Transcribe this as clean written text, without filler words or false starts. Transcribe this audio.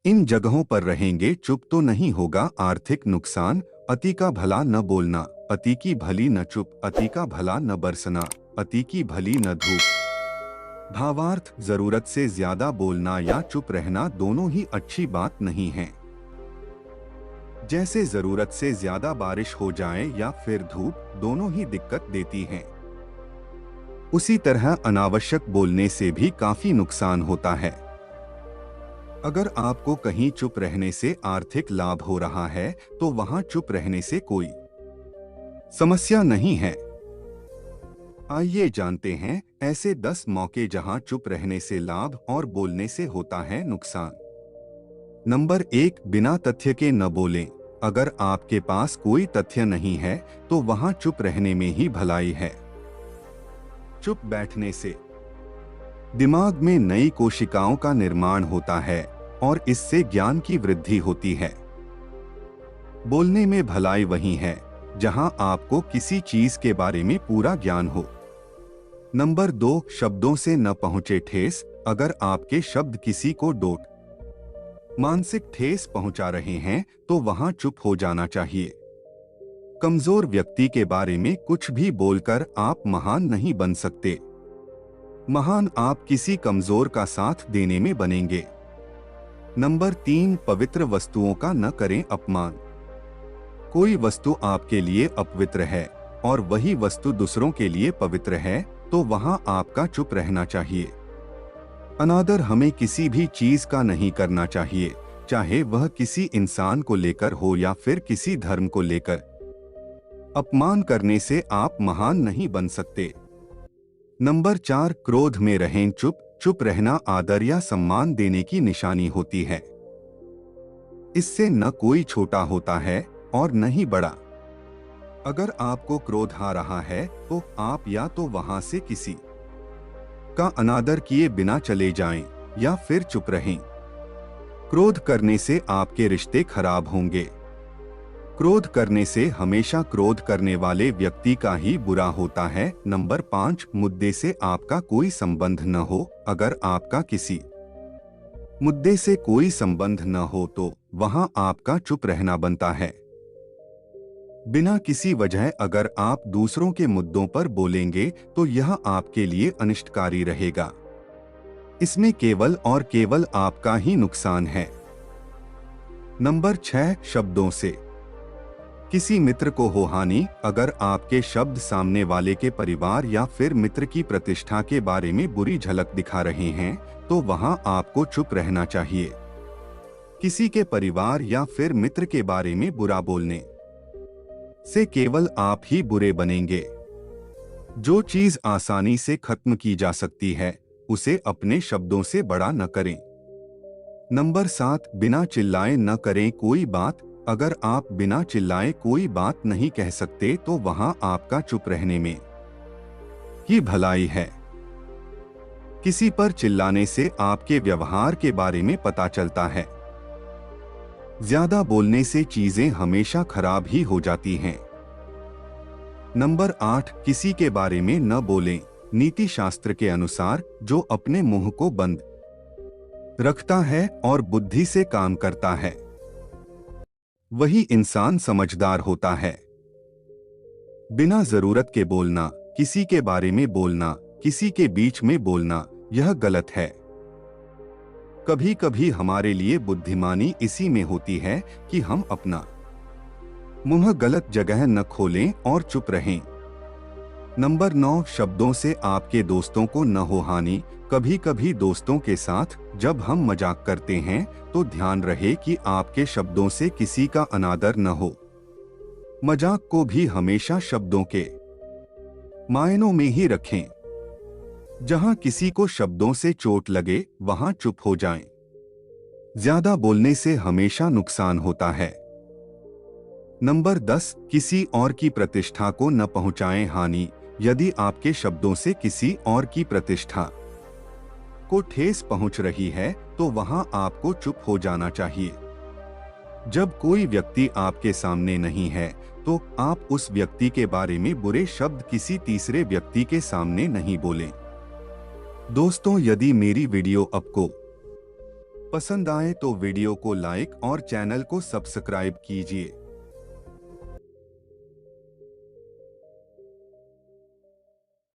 इन जगहों पर रहेंगे चुप तो नहीं होगा आर्थिक नुकसान। अति का भला न बोलना, अति की भली न चुप, अति का भला न बरसना, अति की भली न धूप। भावार्थ, जरूरत से ज्यादा बोलना या चुप रहना दोनों ही अच्छी बात नहीं है। जैसे जरूरत से ज्यादा बारिश हो जाए या फिर धूप, दोनों ही दिक्कत देती हैं। उसी तरह अनावश्यक बोलने से भी काफी नुकसान होता है। अगर आपको कहीं चुप रहने से आर्थिक लाभ हो रहा है तो वहां चुप रहने से कोई समस्या नहीं है। आइए जानते हैं ऐसे 10 मौके जहां चुप रहने से लाभ और बोलने से होता है नुकसान। नंबर 1, बिना तथ्य के न बोलें। अगर आपके पास कोई तथ्य नहीं है तो वहां चुप रहने में ही भलाई है। चुप बैठने से दिमाग में नई कोशिकाओं का निर्माण होता है और इससे ज्ञान की वृद्धि होती है। बोलने में भलाई वही है जहां आपको किसी चीज के बारे में पूरा ज्ञान हो। नंबर 2, शब्दों से न पहुंचे ठेस। अगर आपके शब्द किसी को मानसिक ठेस पहुंचा रहे हैं तो वहां चुप हो जाना चाहिए। कमजोर व्यक्ति के बारे में कुछ भी बोलकर आप महान नहीं बन सकते। महान आप किसी कमजोर का साथ देने में बनेंगे। नंबर 3, पवित्र वस्तुओं का न करें अपमान। कोई वस्तु आपके लिए अपवित्र है और वही वस्तु दूसरों के लिए पवित्र है तो वहां आपका चुप रहना चाहिए। अनादर हमें किसी भी चीज का नहीं करना चाहिए, चाहे वह किसी इंसान को लेकर हो या फिर किसी धर्म को लेकर। अपमान करने से आप महान नहीं बन सकते। नंबर 4, क्रोध में रहें चुप। चुप रहना आदर या सम्मान देने की निशानी होती है। इससे न कोई छोटा होता है और न ही बड़ा। अगर आपको क्रोध आ रहा है तो आप या तो वहां से किसी का अनादर किए बिना चले जाएं या फिर चुप रहें। क्रोध करने से आपके रिश्ते खराब होंगे। क्रोध करने से हमेशा क्रोध करने वाले व्यक्ति का ही बुरा होता है। नंबर 5, मुद्दे से आपका कोई संबंध न हो। अगर आपका किसी मुद्दे से कोई संबंध न हो तो वहां आपका चुप रहना बनता है। बिना किसी वजह अगर आप दूसरों के मुद्दों पर बोलेंगे तो यह आपके लिए अनिष्टकारी रहेगा। इसमें केवल और केवल आपका ही नुकसान है। नंबर 6, शब्दों से किसी मित्र को हो हानि। अगर आपके शब्द सामने वाले के परिवार या फिर मित्र की प्रतिष्ठा के बारे में बुरी झलक दिखा रहे हैं तो वहां आपको चुप रहना चाहिए। किसी के परिवार या फिर मित्र के बारे में बुरा बोलने से केवल आप ही बुरे बनेंगे। जो चीज आसानी से खत्म की जा सकती है उसे अपने शब्दों से बड़ा न करें। नंबर 7, बिना चिल्लाए न करें कोई बात। अगर आप बिना चिल्लाए कोई बात नहीं कह सकते तो वहां आपका चुप रहने में ही भलाई है। किसी पर चिल्लाने से आपके व्यवहार के बारे में पता चलता है। ज्यादा बोलने से चीजें हमेशा खराब ही हो जाती हैं। नंबर 8, किसी के बारे में न बोलें। नीति शास्त्र के अनुसार जो अपने मुंह को बंद रखता है और बुद्धि से काम करता है वही इंसान समझदार होता है। बिना जरूरत के बोलना, किसी के बारे में बोलना, किसी के बीच में बोलना, यह गलत है। कभी कभी हमारे लिए बुद्धिमानी इसी में होती है कि हम अपना मुंह गलत जगह न खोलें और चुप रहें। नंबर 9, शब्दों से आपके दोस्तों को न हो हानि। कभी कभी दोस्तों के साथ जब हम मजाक करते हैं तो ध्यान रहे कि आपके शब्दों से किसी का अनादर न हो। मजाक को भी हमेशा शब्दों के मायनों में ही रखें। जहां किसी को शब्दों से चोट लगे वहां चुप हो जाएं। ज्यादा बोलने से हमेशा नुकसान होता है। नंबर 10, किसी और की प्रतिष्ठा को न पहुंचाएं हानि। यदि आपके शब्दों से किसी और की प्रतिष्ठा को ठेस पहुंच रही है तो वहां आपको चुप हो जाना चाहिए। जब कोई व्यक्ति आपके सामने नहीं है तो आप उस व्यक्ति के बारे में बुरे शब्द किसी तीसरे व्यक्ति के सामने नहीं बोलें। दोस्तों, यदि मेरी वीडियो आपको पसंद आए तो वीडियो को लाइक और चैनल को सब्सक्राइब कीजिए।